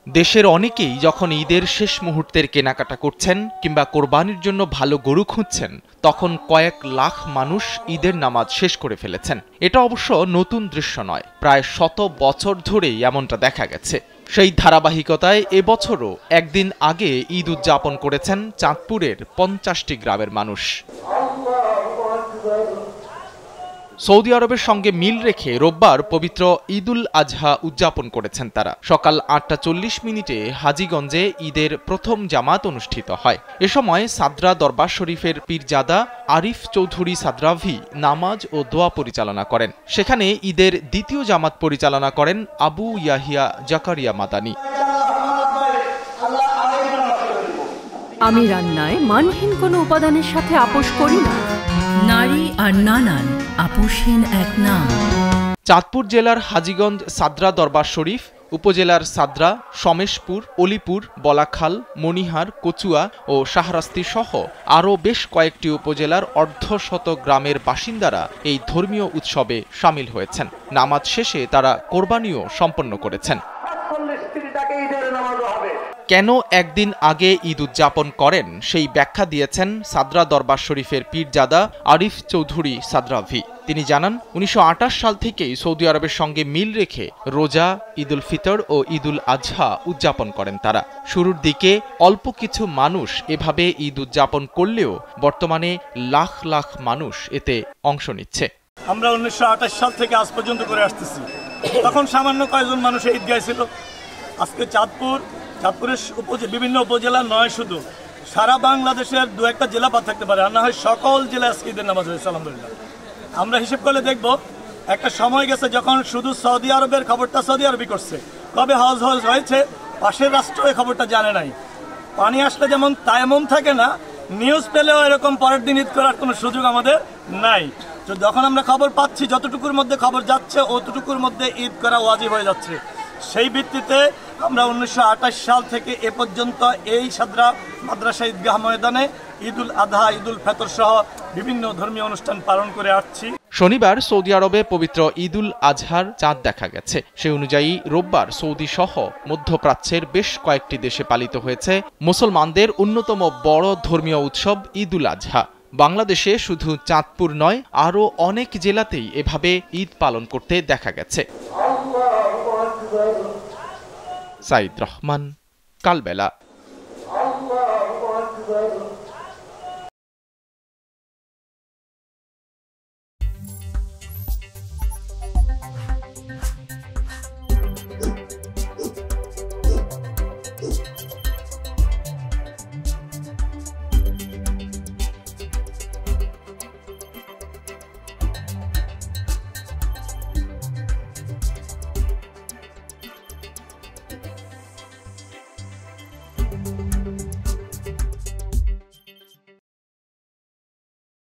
দেশের অনেকেই যখন ঈদের শেষ মুহূর্তের কেনাকাটা করছেন কিংবা কোরবানির জন্য ভালো গরু খুঁজছেন, তখন কয়েক লাখ মানুষ ঈদের নামাজ শেষ করে ফেলেছেন। এটা অবশ্য নতুন দৃশ্য নয়, প্রায় 100 বছর ধরেই এমনটা দেখা গেছে। সেই ধারাবাহিকতায় এবছরও একদিন আগে ঈদ উদযাপন করেছেন চাঁদপুরের 50টি গ্রামের মানুষ। সৌদি আরবের সঙ্গে মিল রেখে রোববার পবিত্র ঈদুল আজহা উদযাপন করেছেন তারা। সকাল 8টা 40 মিনিটে হাজীগঞ্জে ঈদের প্রথম জামাত অনুষ্ঠিত হয়। এ সময় সাদরা দরবার শরীফের পীরজাদা আরিফ চৌধুরী সাদরাভি নামাজ ও দোয়া পরিচালনা করেন। সেখানে ঈদের দ্বিতীয় জামাত পরিচালনা করেন আবু ইয়াহিয়া জাকারিয়া মাদানী। আমি রান্নায় মানহীন কোনো উপাদানের সাথে আপোষ করি না। নারী আর নানান আপোষহীন এক নাম। চাঁদপুর জেলার হাজীগঞ্জ সাদরা দরবার শরীফ উপজেলার সাদরা, সমেশপুর, অলিপুর, বলাখাল, মনিহার, কচুয়া ও শাহরাস্তি সহ আরও বেশ কয়েকটি উপজেলার অর্ধশত গ্রামের বাসিন্দারা এই ধর্মীয় উৎসবে সামিল হয়েছেন। নামাজ শেষে তারা কোরবানিও সম্পন্ন করেছেন। কেন একদিন আগে ঈদ উদযাপন করেন সেই ব্যাখ্যা দিয়েছেন সাদরা দরবার শরীফের পীরজাদা আরিফ চৌধুরী সাদরাভি। তিনি জানান, 1928 সাল থেকেই সৌদি আরবের সঙ্গে মিল রেখে রোজা, ঈদুল ফিতর ও ঈদুল আজহা উদযাপন করেন তারা। শুরুর দিকে অল্প কিছু মানুষ এভাবে ঈদ উদযাপন করলেও বর্তমানে লাখ লাখ মানুষ এতে অংশ নিচ্ছে। আমরা 1928 সাল থেকে আজ পর্যন্ত করে আসতেছি। তখন সামান্য কয়েকজন মানুষ ঈদগায় ছিল। আজকে চাঁদপুরের বিভিন্ন উপজেলা নয়, শুধু সারা বাংলাদেশের 2-1টা জেলা বাদ থাকতে পারে, আর না হয় সকল জেলায় আজকে ঈদের নামাজ হয়েছে আলহামদুলিল্লাহ। আমরা হিসেব করলে দেখব, একটা সময় গেছে যখন শুধু সৌদি আরবের খবরটা সৌদি আরবই করছে। কবে হজ হয়েছে পাশের রাষ্ট্র এই খবরটা জানে নাই। পানি আসলে যেমন তায়াম্মুম থাকে না, নিউজ পেলেও এরকম পরের দিন ঈদ করার কোনো সুযোগ আমাদের নাই। তো যখন আমরা খবর পাচ্ছি, যতটুকুর মধ্যে খবর যাচ্ছে অতটুকুর মধ্যে ঈদ করা ওয়াজিব হয়ে যাচ্ছে। সেই ভিত্তিতে আমরা 1928 সাল থেকে এ পর্যন্ত এই সাদরা মাদ্রাসা ঈদগাহ ময়দানে ঈদুল আজহা, ঈদুল ফিতর সহ বিভিন্ন ধর্মীয় অনুষ্ঠান পালন করে আসছি। শনিবার সৌদি আরবে পবিত্র ঈদুল আজহার চাঁদ দেখা গেছে। সে অনুযায়ী রোববার সৌদি সহ মধ্যপ্রাচ্যের বেশ কয়েকটি দেশে পালিত হয়েছে মুসলমানদের অন্যতম বড় ধর্মীয় উৎসব ঈদুল আজহা। বাংলাদেশে শুধু চাঁদপুর নয়, আরও অনেক জেলাতেই এভাবে ঈদ পালন করতে দেখা গেছে। সাইদ রহমান, কালবেলা।